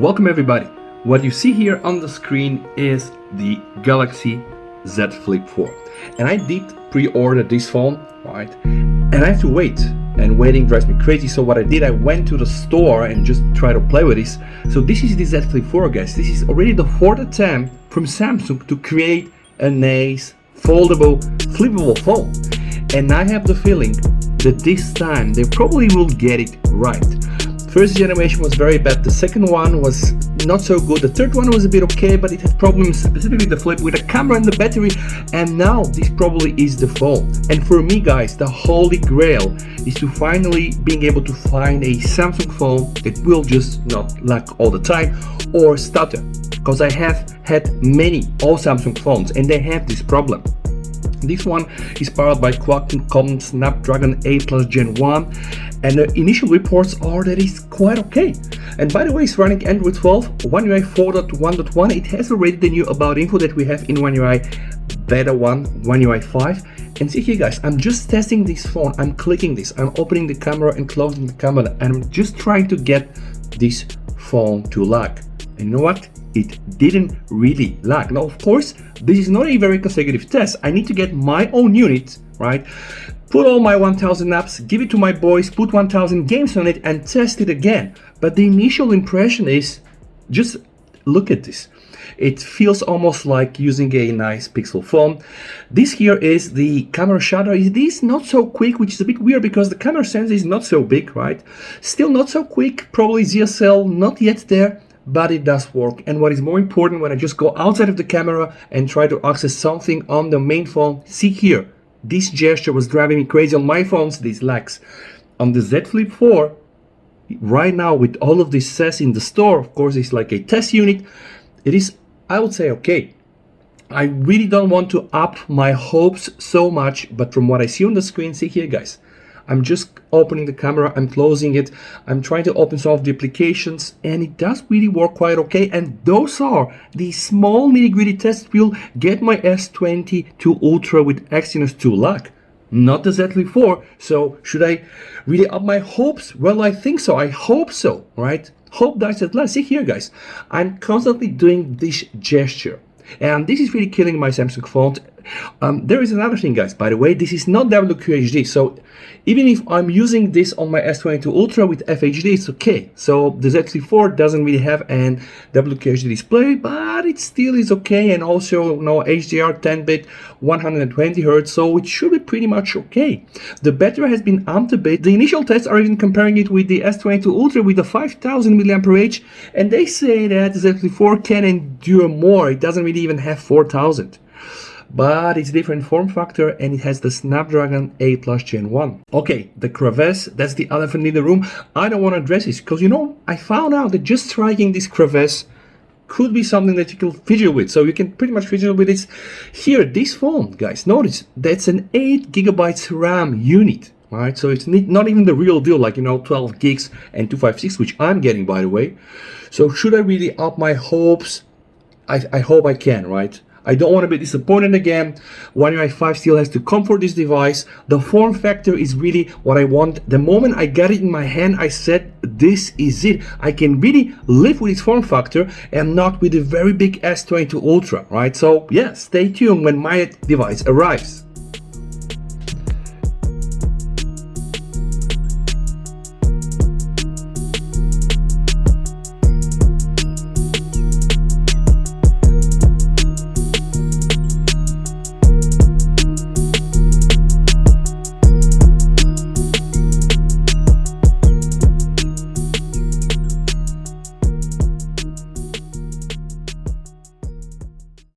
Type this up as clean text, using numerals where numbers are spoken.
Welcome everybody. What you see here on the screen is the Galaxy Z Flip 4. And I did pre-order this phone, right? And I have to wait. And waiting drives me crazy. So what I did, I went to the store and just tried to play with this. So this is the Z Flip 4, guys. This is already the fourth attempt from Samsung to create a nice, foldable, flippable phone. And I have the feeling that this time they probably will get it right. First generation was very bad, the second one was not so good, the third one was a bit okay, but it had problems, specifically the flip with the camera and the battery, and now this probably is the phone. And for me guys, the holy grail is to finally being able to find a Samsung phone that will just not lag all the time or stutter, because I have had many all Samsung phones and they have this problem. This one is powered by Qualcomm Snapdragon 8 Plus Gen 1, and the initial reports are that it's quite okay. And by the way, it's running Android 12, One UI 4.1.1. It has already the new about info that we have in One UI Beta 1, One UI 5. And see here guys, I'm just testing this phone, I'm clicking this, I'm opening the camera and closing the camera, and I'm just trying to get this phone to lag. And you know what? It didn't really lag. Now, of course, this is not a very consecutive test. I need to get my own unit, right? Put all my 1000 apps, give it to my boys, put 1000 games on it and test it again. But the initial impression is, just look at this. It feels almost like using a nice Pixel phone. This here is the camera shutter. It is not so quick, which is a bit weird because the camera sensor is not so big, right? Still not so quick, probably ZSL not yet there. But it does work. And what is more important, when I just go outside of the camera and try to access something on the main phone, see here, this gesture was driving me crazy on my phones, these lags. On the Z Flip 4, right now with all of this says in the store, of course it's like a test unit, it is, I would say, okay. I really don't want to up my hopes so much, but from what I see on the screen, see here guys, I'm just opening the camera, I'm closing it, I'm trying to open some of the applications, and it does really work quite okay. And those are the small nitty-gritty tests will get my S22 Ultra with Exynos 2 lag, not the Z Flip 4. So should I really up my hopes? Well, I think so. I hope so, right? Hope dies at last. See here, guys, I'm constantly doing this gesture. And this is really killing my Samsung phone. There is another thing, guys, by the way, this is not WQHD. So even if I'm using this on my S22 Ultra with FHD, it's okay. So the Z Flip 4 doesn't really have an WQHD display, but it still is okay. And also no HDR 10-bit, 120 Hz, so it should be pretty much okay. The battery has been amped a bit. The initial tests are even comparing it with the S22 Ultra with a 5000 mAh, and they say that the Z Flip 4 can endure more. It doesn't really even have 4000. But it's a different form factor and it has the Snapdragon 8 Plus Gen 1. Okay, the crevasse, that's the elephant in the room. I don't want to address this because, you know, I found out that just striking this crevasse could be something that you can fidget with. So you can pretty much fidget with this. Here, this phone, guys, notice that's an 8 GB RAM unit. Right, so it's not even the real deal, like, you know, 12 gigs and 256, which I'm getting, by the way. So should I really up my hopes? I hope I can, right? I don't want to be disappointed again. One UI 5 still has to come for this device. The form factor is really what I want. The moment I got it in my hand, I said, this is it. I can really live with its form factor and not with the very big S22 Ultra, right? So yeah, stay tuned when my device arrives.